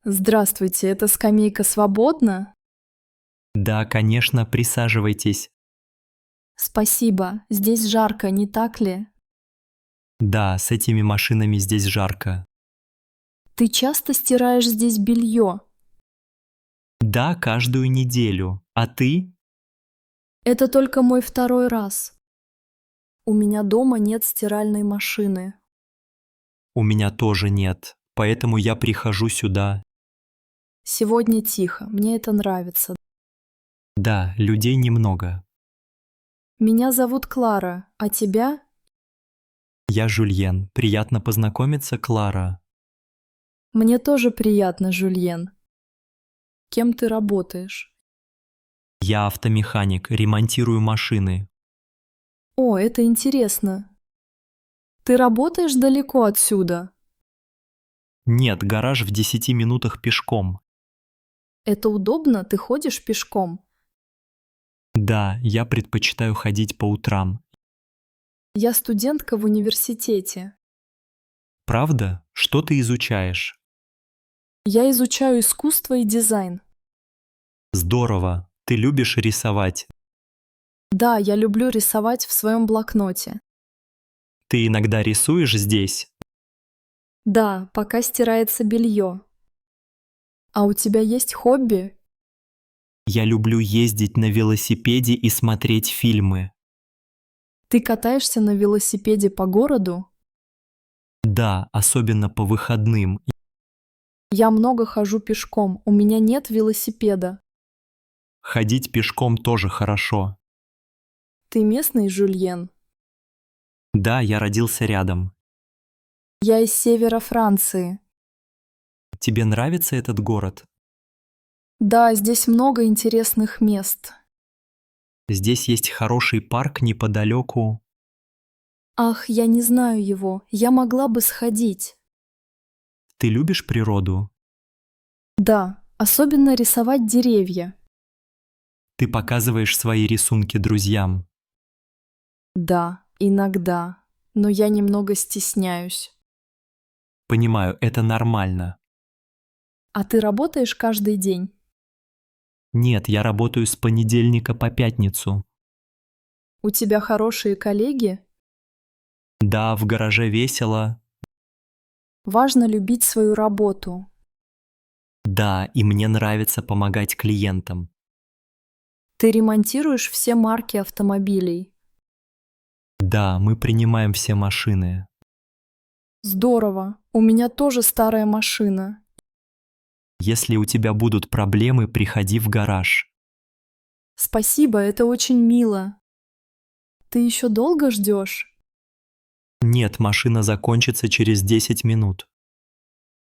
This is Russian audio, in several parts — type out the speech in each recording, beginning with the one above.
Здравствуйте, эта скамейка свободна? Да, конечно, присаживайтесь. Спасибо, здесь жарко, не так ли? Да, с этими машинами здесь жарко. Ты часто стираешь здесь белье? Да, каждую неделю. А ты? Это только мой второй раз. У меня дома нет стиральной машины. У меня тоже нет, поэтому я прихожу сюда. Сегодня тихо, мне это нравится. Да, людей немного. Меня зовут Клара, а тебя? Я Жюльен. Приятно познакомиться, Клара. Мне тоже приятно, Жюльен. Кем ты работаешь? Я автомеханик, ремонтирую машины. О, это интересно. Ты работаешь далеко отсюда? Нет, гараж в 10 минутах пешком. Это удобно? Ты ходишь пешком? Да, я предпочитаю ходить по утрам. Я студентка в университете. Правда? Что ты изучаешь? Я изучаю искусство и дизайн. Здорово. Ты любишь рисовать. Да, я люблю рисовать в своем блокноте. Ты иногда рисуешь здесь? Да, пока стирается белье. А у тебя есть хобби? Я люблю ездить на велосипеде и смотреть фильмы. Ты катаешься на велосипеде по городу? Да, особенно по выходным. Я много хожу пешком, у меня нет велосипеда. Ходить пешком тоже хорошо. Ты местный, Жюльен? Да, я родился рядом. Я из севера Франции. Тебе нравится этот город? Да, здесь много интересных мест. Здесь есть хороший парк неподалеку. Ах, я не знаю его, я могла бы сходить. Ты любишь природу? Да, особенно рисовать деревья. Ты показываешь свои рисунки друзьям. Да, иногда, но я немного стесняюсь. Понимаю, это нормально. А ты работаешь каждый день? Нет, я работаю с понедельника по пятницу. У тебя хорошие коллеги? Да, в гараже весело. Важно любить свою работу. Да, и мне нравится помогать клиентам. Ты ремонтируешь все марки автомобилей. Да, мы принимаем все машины. Здорово, у меня тоже старая машина. Если у тебя будут проблемы, приходи в гараж. Спасибо, это очень мило. Ты еще долго ждешь? Нет, машина закончится через 10 минут.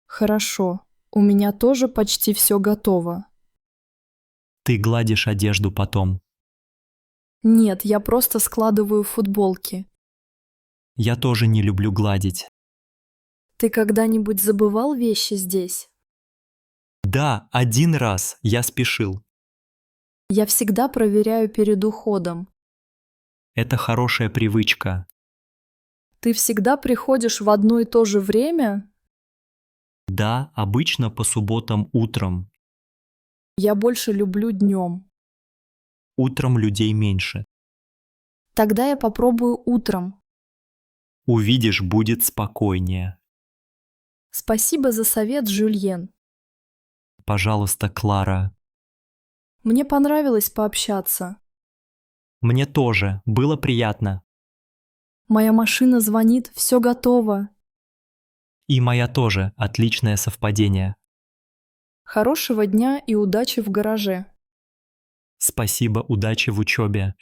Хорошо, у меня тоже почти все готово. Ты гладишь одежду потом. Нет, я просто складываю футболки. Я тоже не люблю гладить. Ты когда-нибудь забывал вещи здесь? Да, один раз я спешил. Я всегда проверяю перед уходом. Это хорошая привычка. Ты всегда приходишь в одно и то же время? Да, обычно по субботам утром. Я больше люблю днем. Утром людей меньше. Тогда я попробую утром. Увидишь, будет спокойнее. Спасибо за совет, Жюльен. Пожалуйста, Клара. Мне понравилось пообщаться. Мне тоже. Было приятно. Моя машина звонит, все готово. И моя тоже. Отличное совпадение. Хорошего дня и удачи в гараже. Спасибо, удачи в учебе.